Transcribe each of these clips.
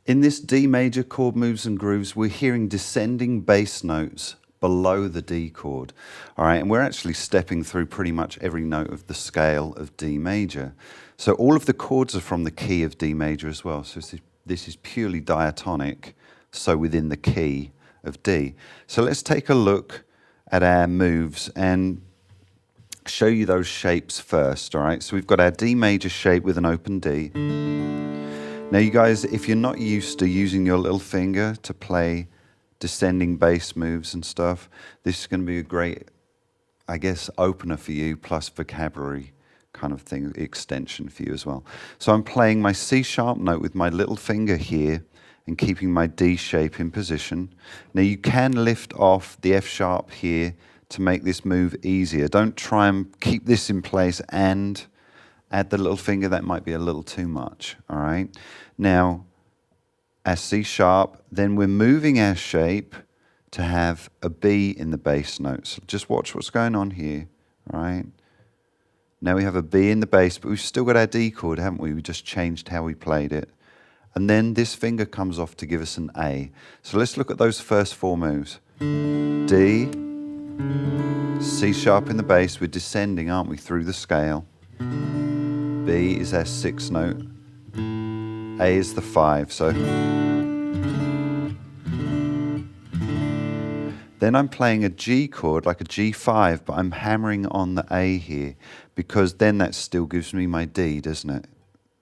In this D major chord moves and grooves, we're hearing descending bass notes below the D chord. All right, and we're actually stepping through pretty much every note of the scale of D major. So all of the chords are from the key of D major as well. So this is purely diatonic, so within the key of D. So let's take a look at our moves and show you those shapes first, all right? So we've got our D major shape with an open D. Now you guys, if you're not used to using your little finger to play descending bass moves and stuff, this is going to be a great, I guess, opener for you, plus vocabulary kind of thing, extension for you as well. So I'm playing my C sharp note with my little finger here and keeping my D shape in position. Now you can lift off the F sharp here to make this move easier. Don't try and keep this in place and add the little finger. That might be a little too much, all right? Now, our C sharp, then we're moving our shape to have a B in the bass note. So just watch what's going on here, all right? Now we have a B in the bass, but we've still got our D chord, haven't we? We just changed how we played it. And then this finger comes off to give us an A. So let's look at those first four moves. D, C sharp in the bass, we're descending, aren't we, through the scale. B is our sixth note. A is the 5, so. Then I'm playing a G chord, like a G5, but I'm hammering on the A here, because then that still gives me my D, doesn't it?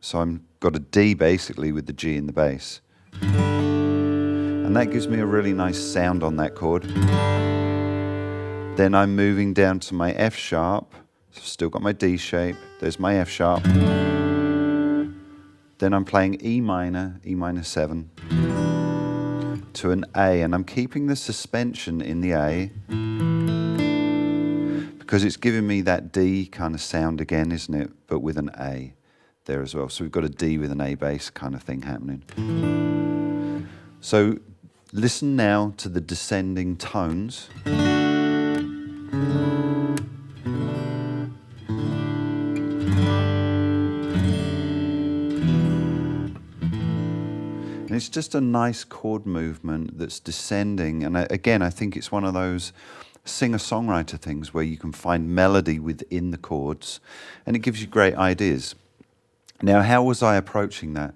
So I've got a D basically with the G in the bass. And that gives me a really nice sound on that chord. Then I'm moving down to my F sharp, so I've still got my D shape, there's my F sharp. Then I'm playing E minor 7, to an A, and I'm keeping the suspension in the A because it's giving me that D kind of sound again, isn't it? But with an A there as well. So we've got a D with an A bass kind of thing happening. So listen now to the descending tones. And it's just a nice chord movement that's descending. And again, I think it's one of those singer-songwriter things where you can find melody within the chords, and it gives you great ideas. Now, how was I approaching that?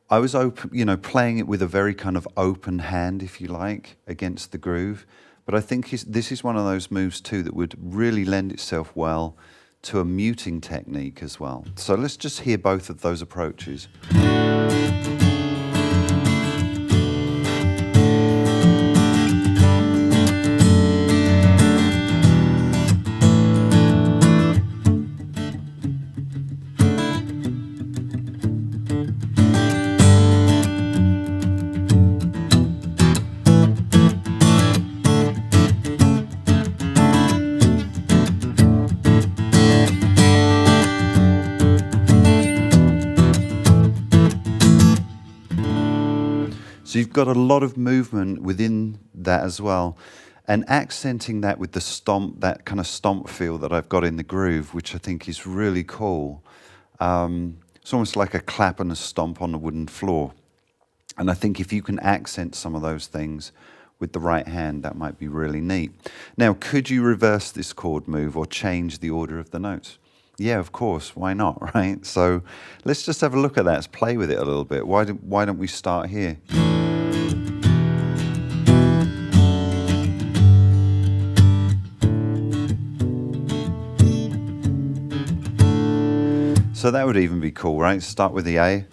I was playing it with a very kind of open hand, if you like, against the groove. But I think this is one of those moves too that would really lend itself well to a muting technique as well. So let's just hear both of those approaches. So you've got a lot of movement within that as well, and accenting that with the stomp, that kind of stomp feel that I've got in the groove, which I think is really cool. It's almost like a clap and a stomp on the wooden floor. And I think if you can accent some of those things with the right hand, that might be really neat. Now, could you reverse this chord move or change the order of the notes? Yeah, of course, why not, right? So let's just have a look at that, let's play with it a little bit. Why don't we start here? So that would even be cool, right? Start with the A.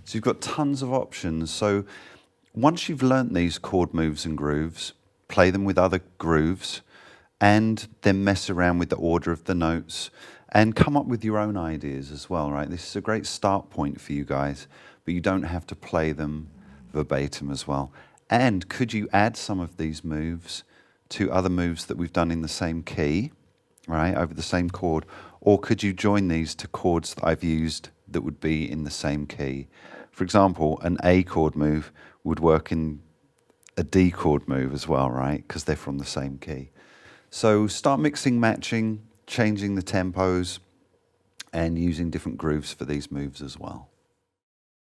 So you've got tons of options. So once you've learnt these chord moves and grooves, play them with other grooves, and then mess around with the order of the notes, and come up with your own ideas as well, right? This is a great start point for you guys, but you don't have to play them verbatim as well. And could you add some of these moves to other moves that we've done in the same key, right, over the same chord? Or could you join these to chords that I've used that would be in the same key? For example, an A chord move would work in a D chord move as well, right? Because they're from the same key. So start mixing, matching, changing the tempos, and using different grooves for these moves as well.